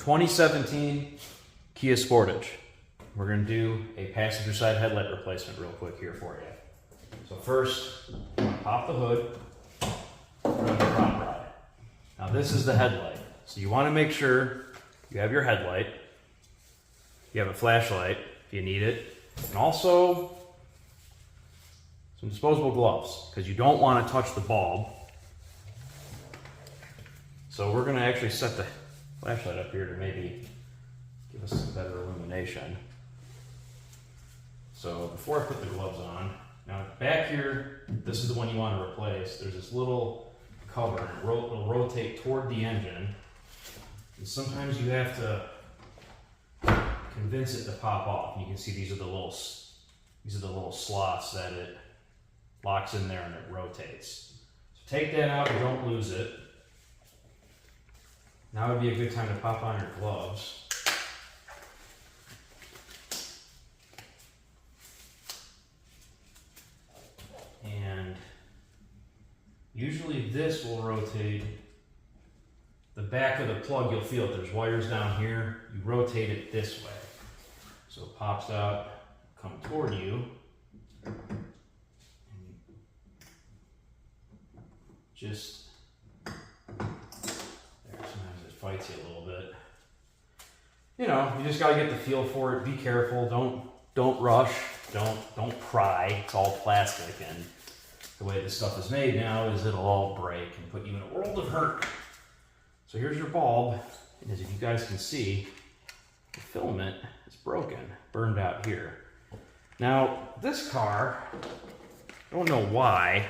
2017 Kia Sportage. We're going to do a passenger side headlight replacement real quick here for you. So first, pop the hood, put on the prop rod. Now this is the headlight. So you want to make sure you have your headlight, you have a flashlight if you need it, and also some disposable gloves because you don't want to touch the bulb. So we're going to actually set the flashlight up here to maybe give us some better illumination. So before I put the gloves on, now back here, this is the one you want to replace. There's this little cover, and it'll rotate toward the engine. And sometimes you have to convince it to pop off. You can see these are the little slots that it locks in there and it rotates. So take that out and don't lose it. Now would be a good time to pop on your gloves. And usually this will rotate the back of the plug. You'll feel it. There's wires down here. You rotate it this way. So it pops out, come toward you. Just sometimes it fights you a little bit. You know, you just gotta get the feel for it. Be careful. Don't rush. Don't pry. It's all plastic, and the way this stuff is made now is it'll all break and put you in a world of hurt. So here's your bulb, and as you guys can see, the filament is broken, burned out here. Now this car, I don't know why,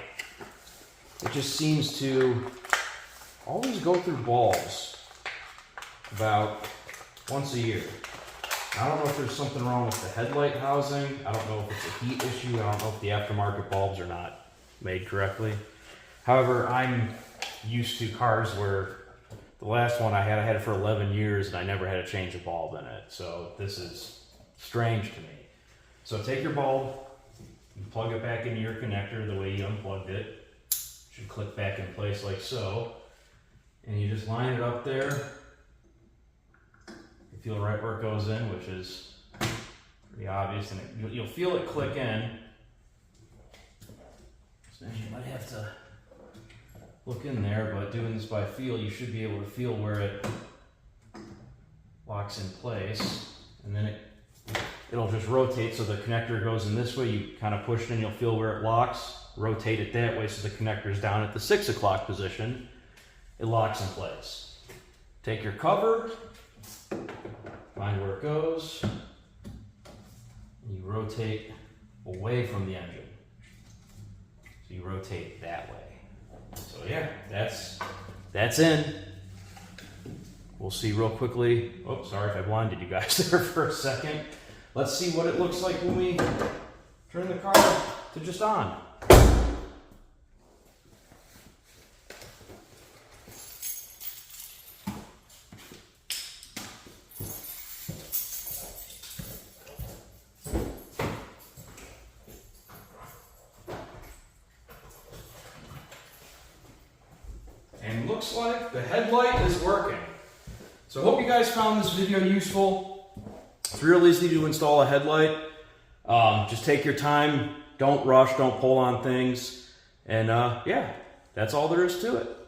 it just seems to always go through bulbs about once a year. I don't know if there's something wrong with the headlight housing. I don't know if it's a heat issue. I don't know if the aftermarket bulbs are not made correctly. However, I'm used to cars where the last one I had it for 11 years and I never had to change a bulb in it. So this is strange to me. So take your bulb and plug it back into your connector the way you unplugged it. Should click back in place like so. And you just line it up there. You feel right where it goes in, which is pretty obvious. And you'll feel it click in. So you might have to look in there, but doing this by feel, you should be able to feel where it locks in place. And then it'll just rotate so the connector goes in this way. You kind of push it and you'll feel where it locks. Rotate it that way so the connector is down at the 6 o'clock position. It locks in place. Take your cover, find where it goes, and you rotate away from the engine. So you rotate that way. So yeah, that's in. We'll see real quickly. Oh, sorry if I blinded you guys there for a second. Let's see what it looks like when we turn the car to just on. And looks like the headlight is working. So I hope you guys found this video useful. It's real easy to install a headlight. Just take your time, don't rush, don't pull on things. And yeah, that's all there is to it.